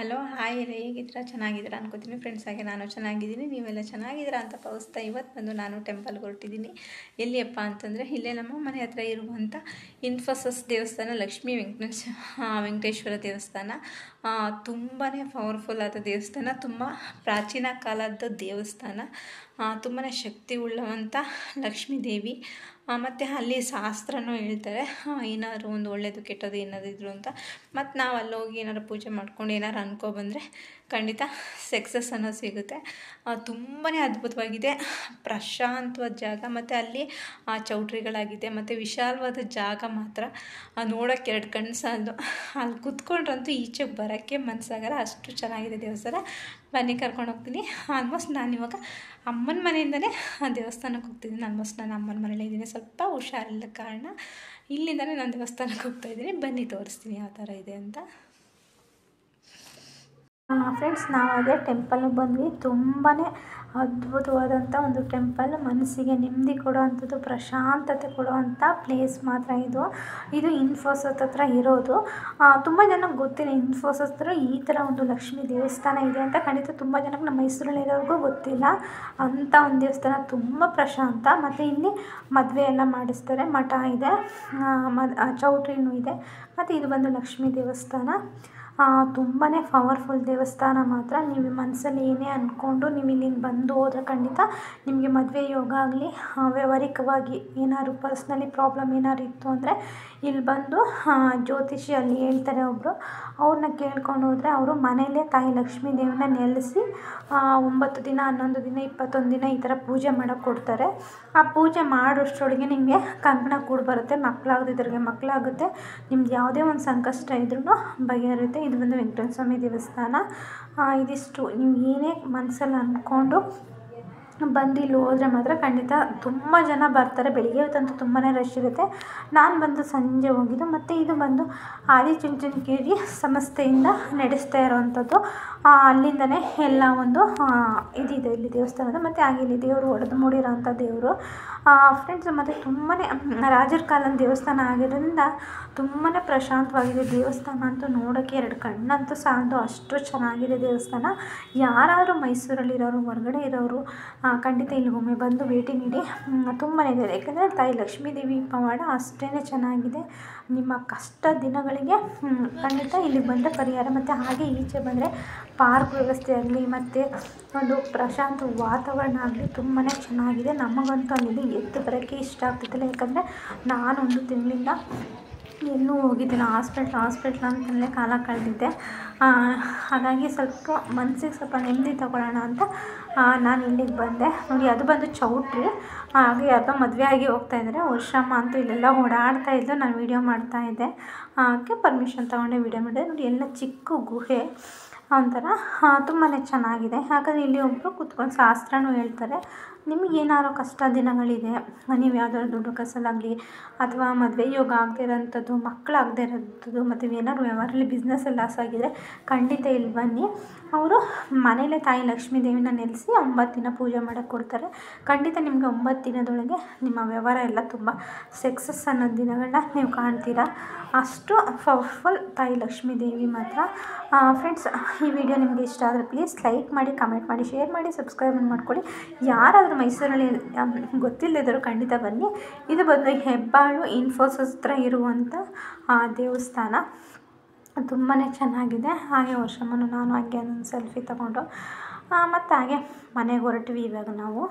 Hello hi ರೀ, ಹೇಗಿದ್ದೀರಾ? ಚೆನ್ನಾಗಿದ್ದೀರಾ ಅನ್ಕೋತೀನಿ ಫ್ರೆಂಡ್ಸ್. ಹಾಗೆ ನಾನು ಚೆನ್ನಾಗಿದ್ದೀನಿ, ನೀವೆಲ್ಲ ಚೆನ್ನಾಗಿದ್ದೀರಾ ಅಂತ ಭಾವಿಸ್ತಾ ಇವತ್ತು ಬಂದು ನಾನು ಟೆಂಪಲ್ಗೆ ಹೊರಟಿದ್ದೀನಿ. ಎಲ್ಲಿಯಪ್ಪ ಅಂತಂದರೆ ಇಲ್ಲೇ ನಮ್ಮ ಮನೆ ಹತ್ರ ಇರುವಂಥ ಇನ್ಫೋಸಿಸ್ ದೇವಸ್ಥಾನ, ಲಕ್ಷ್ಮೀ ವೆಂಕಟೇಶ್ವರ ದೇವಸ್ಥಾನ. ತುಂಬಾ ಪವರ್ಫುಲ್ ಆದ ದೇವಸ್ಥಾನ, ತುಂಬ ಪ್ರಾಚೀನ ಕಾಲದ ದೇವಸ್ಥಾನ, ತುಂಬಾ ಶಕ್ತಿ ಉಳ್ಳವಂಥ ಲಕ್ಷ್ಮೀ ದೇವಿ. ಮತ್ತು ಅಲ್ಲಿ ಶಾಸ್ತ್ರನೂ ಹೇಳ್ತಾರೆ, ಏನಾದ್ರು ಒಂದು ಒಳ್ಳೆಯದು ಕೆಟ್ಟದ್ದು ಏನಾದ್ರು ಇದ್ರು ಅಂತ. ಮತ್ತು ನಾವು ಅಲ್ಲಿ ಹೋಗಿ ಏನಾರು ಪೂಜೆ ಮಾಡ್ಕೊಂಡು ಏನಾರು ಅನ್ಕೊಬಂದರೆ ಖಂಡಿತ ಸಕ್ಸಸ್ ಅನ್ನೋದು ಸಿಗುತ್ತೆ. ತುಂಬಾ ಅದ್ಭುತವಾಗಿದೆ, ಪ್ರಶಾಂತವಾದ ಜಾಗ. ಮತ್ತು ಅಲ್ಲಿ ಚೌಟ್ರಿಗಳಾಗಿದೆ, ಮತ್ತು ವಿಶಾಲವಾದ ಜಾಗ ಮಾತ್ರ ನೋಡೋಕ್ಕೆ ಎರಡು ಕಣ್ಣು ಸಾಲದು. ಅಲ್ಲಿ ಕುತ್ಕೊಂಡ್ರಂತೂ ಈಚೆಗೆ ಬರೋಕ್ಕೆ ಮನಸ್ಸಾಗಲ್ಲ, ಅಷ್ಟು ಚೆನ್ನಾಗಿದೆ ದೇವಸ್ಥಾನ. ಬನ್ನಿ ಕರ್ಕೊಂಡು ಹೋಗ್ತೀನಿ. ಆಲ್ಮೋಸ್ಟ್ ನಾನು ಇವಾಗ ಅಮ್ಮನ ಮನೆಯಿಂದಲೇ ಆ ದೇವಸ್ಥಾನಕ್ಕೆ ಹೋಗ್ತಿದ್ದೀನಿ. ಆಲ್ಮೋಸ್ಟ್ ನಾನು ಅಮ್ಮನ ಮನೇಲೇ ಇದ್ದೀನಿ, ಸ್ವಲ್ಪ ಹುಷಾರಿಲ್ಲದ ಕಾರಣ ಇಲ್ಲಿಂದಲೇ ನಾನು ದೇವಸ್ಥಾನಕ್ಕೆ ಹೋಗ್ತಾಯಿದ್ದೀನಿ. ಬನ್ನಿ ತೋರಿಸ್ತೀನಿ ಯಾವ ಥರ ಇದೆ ಅಂತ. ಫ್ರೆಂಡ್ಸ್, ನಾವು ಅದೇ ಟೆಂಪಲ್ಗೆ ಬಂದ್ವಿ. ತುಂಬಾ ಅದ್ಭುತವಾದಂಥ ಒಂದು ಟೆಂಪಲ್, ಮನಸ್ಸಿಗೆ ನೆಮ್ಮದಿ ಕೊಡುವಂಥದ್ದು, ಪ್ರಶಾಂತತೆ ಕೊಡುವಂಥ ಪ್ಲೇಸ್ ಮಾತ್ರ ಇದು ಇನ್ಫೋಸಿಸ್ ಹತ್ರ ಇರೋದು. ತುಂಬ ಜನಕ್ಕೆ ಗೊತ್ತಿಲ್ಲ ಇನ್ಫೋಸಿಸ್ ಹತ್ರ ಈ ಥರ ಒಂದು ಲಕ್ಷ್ಮೀ ದೇವಸ್ಥಾನ ಇದೆ ಅಂತ. ಖಂಡಿತ ತುಂಬ ಜನಕ್ಕೆ ನಮ್ಮ ಮೈಸೂರಲ್ಲಿರೋರಿಗೂ ಗೊತ್ತಿಲ್ಲ. ಅಂಥ ಒಂದು ದೇವಸ್ಥಾನ ತುಂಬ ಪ್ರಶಾಂತ. ಮತ್ತು ಇಲ್ಲಿ ಮದುವೆ ಎಲ್ಲ ಮಾಡಿಸ್ತಾರೆ, ಮಠ ಇದೆ, ಚೌಟ್ರಿನೂ ಇದೆ. ಮತ್ತು ಇದು ಬಂದು ಲಕ್ಷ್ಮೀ ದೇವಸ್ಥಾನ. ತುಂಬಾ ಪವರ್ಫುಲ್ ದೇವಸ್ಥಾನ ಮಾತ್ರ. ನೀವು ಮನಸ್ಸಲ್ಲಿ ಏನೇ ಅಂದ್ಕೊಂಡು ನೀವು ಇಲ್ಲಿಂದ ಬಂದು ಹೋದರೆ ಖಂಡಿತ ನಿಮಗೆ ಮದುವೆ ಯೋಗ ಆಗಲಿ, ವ್ಯವಹಾರಿಕವಾಗಿ ಏನಾದ್ರು ಪರ್ಸ್ನಲಿ ಪ್ರಾಬ್ಲಮ್ ಏನಾದ್ರು ಇತ್ತು ಅಂದರೆ ಇಲ್ಲಿ ಬಂದು ಜ್ಯೋತಿಷಿ ಅಲ್ಲಿ ಹೇಳ್ತಾರೆ ಒಬ್ಬರು, ಅವ್ರನ್ನ ಕೇಳ್ಕೊಂಡು ಹೋದರೆ ಅವರು ಮನೆಯಲ್ಲೇ ತಾಯಿ ಲಕ್ಷ್ಮೀ ದೇವಿನ ನೆಲೆಸಿ 9 ದಿನ, 11 ದಿನ, 21 ದಿನ ಈ ಥರ ಪೂಜೆ ಮಾಡೋಕ್ಕೆ ಕೊಡ್ತಾರೆ. ಆ ಪೂಜೆ ಮಾಡೋಷ್ಟರೊಳಗೆ ನಿಮಗೆ ಕಂಕಣ ಕೂಡ ಬರುತ್ತೆ, ಮಕ್ಕಳಾಗದಿದ್ರಿಗೆ ಮಕ್ಕಳಾಗುತ್ತೆ, ನಿಮ್ದು ಯಾವುದೇ ಒಂದು ಸಂಕಷ್ಟ ಇದ್ರೂ ಬಗೆಹರುತ್ತೆ. ಇದು ಬಂದು ವೆಂಕಟೇಶ್ವರ ಸ್ವಾಮಿ ದೇವಸ್ಥಾನ. ಇದಿಷ್ಟು ನೀವು ಏನೇ ಮನಸ್ಸಲ್ಲಿ ಅಂದ್ಕೊಂಡು ಬಂದು ಇಲ್ಲಿ ಹೋದರೆ ಮಾತ್ರ ಖಂಡಿತ ತುಂಬ ಜನ ಬರ್ತಾರೆ. ಬೆಳಿಗ್ಗೆ ಹೊತ್ತಂತೂ ತುಂಬಾ ರಶ್ ಇರುತ್ತೆ. ನಾನು ಬಂದು ಸಂಜೆ ಹೋಗಿದ್ದು. ಮತ್ತು ಇದು ಬಂದು ಆದಿಚುಂಚನಗಿರಿ ಸಂಸ್ಥೆಯಿಂದ ನಡೆಸ್ತಾ ಇರೋವಂಥದ್ದು. ಅಲ್ಲಿಂದನೇ ಎಲ್ಲ ಒಂದು ಇದಿದೆ ಇಲ್ಲಿ ದೇವಸ್ಥಾನದ. ಮತ್ತು ಹಾಗೆ ಇಲ್ಲಿ ದೇವರು ಒಡೆದು ಮೂಡಿರೋಂಥ ದೇವರು ಫ್ರೆಂಡ್ಸ್. ಮತ್ತು ತುಂಬಾ ರಾಜರ ಕಾಲದ ದೇವಸ್ಥಾನ ಆಗಿರೋದ್ರಿಂದ ತುಂಬಾ ಪ್ರಶಾಂತವಾಗಿದೆ ದೇವಸ್ಥಾನ. ಅಂತೂ ನೋಡೋಕ್ಕೆ ಎರಡು ಕಣ್ಣಂತೂ ಸಾಲದು, ಅಷ್ಟು ಚೆನ್ನಾಗಿದೆ ದೇವಸ್ಥಾನ. ಯಾರಾದರೂ ಮೈಸೂರಲ್ಲಿರೋರು, ಹೊರಗಡೆ ಇರೋರು ಖಂಡಿತ ಇಲ್ಲಿಗೊಮ್ಮೆ ಬಂದು ಭೇಟಿ ನೀಡಿ. ತುಂಬಾ ಇದೆ, ಯಾಕೆಂದರೆ ತಾಯಿ ಲಕ್ಷ್ಮೀ ದೇವಿ ಪವಾಡ ಅಷ್ಟೇ ಚೆನ್ನಾಗಿದೆ. ನಿಮ್ಮ ಕಷ್ಟ ದಿನಗಳಿಗೆ ಖಂಡಿತ ಇಲ್ಲಿಗೆ ಬಂದರೆ ಪರಿಹಾರ. ಮತ್ತು ಹಾಗೆ ಈಚೆ ಬಂದರೆ ಪಾರ್ಕ್ ವ್ಯವಸ್ಥೆ ಆಗಲಿ, ಮತ್ತು ಒಂದು ಪ್ರಶಾಂತ ವಾತಾವರಣ ಆಗಲಿ ತುಂಬಾ ಚೆನ್ನಾಗಿದೆ. ನಮಗಂತೂ ಅಲ್ಲಿ ಎದ್ದು ಬರೋಕ್ಕೆ ಇಷ್ಟ ಆಗ್ತಿದ್ದಿಲ್ಲ, ಯಾಕಂದರೆ ನಾನು 1 ತಿಂಗಳಿಂದ ಎಲ್ಲೂ ಹೋಗಿದ್ದಿಲ್ಲ, ಹಾಸ್ಪಿಟ್ಲ್ ಅಂತಲೇ ಕಾಲ ಕಳೆದಿದ್ದೆ. ಹಾಗಾಗಿ ಸ್ವಲ್ಪ ಮನಸ್ಸಿಗೆ ಸ್ವಲ್ಪ ನೆಮ್ಮದಿ ತಗೊಳ್ಳೋಣ ಅಂತ ನಾನು ಇಲ್ಲಿಗೆ ಬಂದೆ. ನೋಡಿ, ಅದು ಬಂದು ಚೌಟ್ರಿ. ಹಾಗೆ ಯಾವುದೋ ಮದುವೆ ಆಗಿ ಹೋಗ್ತಾಯಿದ್ದಾರೆ. ವರ್ಷಮ್ಮ ಅಂತೂ ಇಲ್ಲೆಲ್ಲ ಓಡಾಡ್ತಾಯಿದ್ದು, ನಾನು ವೀಡಿಯೋ ಮಾಡ್ತಾಯಿದ್ದೆ. ಅದಕ್ಕೆ ಪರ್ಮಿಷನ್ ತೊಗೊಂಡೆ ವೀಡಿಯೋ ಮಾಡಿದೆ. ನೋಡಿ, ಎಲ್ಲ ಚಿಕ್ಕ ಗುಹೆ ಒಂಥರ ತುಂಬಾ ಚೆನ್ನಾಗಿದೆ. ಹಾಗಾದರೆ ಇಲ್ಲಿ ಒಬ್ಬರು ಕೂತ್ಕೊಂಡು ಶಾಸ್ತ್ರನೂ ಹೇಳ್ತಾರೆ. ನಿಮಗೇನಾದ್ರು ಕಷ್ಟ ದಿನಗಳಿದೆ, ನೀವು ಯಾವುದಾದ್ರು ದುಡ್ಡು ಕಸಲಾಗಲಿ, ಅಥವಾ ಮದುವೆ ಯೋಗ ಆಗದೇ ಇರೋಂಥದ್ದು, ಮಕ್ಕಳಾಗದೇ ಇರೋಂಥದ್ದು, ಮತ್ತು ಏನಾದ್ರು ವ್ಯವಹಾರಲ್ಲಿ ಬಿಸ್ನೆಸ್ಸಲ್ಲಿ ಲಾಸ್ ಆಗಿದೆ, ಖಂಡಿತ ಇಲ್ಲಿ ಬನ್ನಿ. ಅವರು ಮನೇಲೇ ತಾಯಿ ಲಕ್ಷ್ಮೀ ದೇವಿನ ನೆಲೆಸಿ 9 ದಿನ ಪೂಜೆ ಮಾಡೋಕ್ಕೆ ಕೊಡ್ತಾರೆ. ಖಂಡಿತ ನಿಮಗೆ 9 ದಿನದೊಳಗೆ ನಿಮ್ಮ ವ್ಯವಹಾರ ಎಲ್ಲ ತುಂಬ ಸಕ್ಸಸ್ ಅನ್ನೋ ದಿನಗಳನ್ನ ನೀವು ಕಾಣ್ತೀರಾ. ಅಷ್ಟು ಪವರ್ಫುಲ್ ತಾಯಿ ಲಕ್ಷ್ಮೀ ದೇವಿ ಮಾತ್ರ. ಫ್ರೆಂಡ್ಸ್, ಈ ವಿಡಿಯೋ ನಿಮಗೆ ಇಷ್ಟ ಆದರೆ ಪ್ಲೀಸ್ ಲೈಕ್ ಮಾಡಿ, ಕಮೆಂಟ್ ಮಾಡಿ, ಶೇರ್ ಮಾಡಿ, ಸಬ್ಸ್ಕ್ರೈಬ್ ಮಾಡ್ಕೊಳ್ಳಿ. ಯಾರಾದರೂ ಮೈಸೂರಲ್ಲಿ ಗೊತ್ತಿಲ್ಲದಿದ್ದರೂ ಖಂಡಿತ ಬನ್ನಿ. ಇದು ಬಂದು ಹೆಬ್ಬಾಳು ಇನ್ಫೋಸಿಸ್ ಹತ್ರ ಇರುವಂಥ ದೇವಸ್ಥಾನ. ತುಂಬಾ ಚೆನ್ನಾಗಿದೆ. ಹಾಗೆ ವರ್ಷಮ್ಮನು ನಾನು ಹಾಗೆ ಒಂದು ಸೆಲ್ಫಿ ತಗೊಂಡು ಮತ್ತು ಹಾಗೆ ಮನೆಗೆ ಹೊರಟ್ವಿ ಇವಾಗ ನಾವು.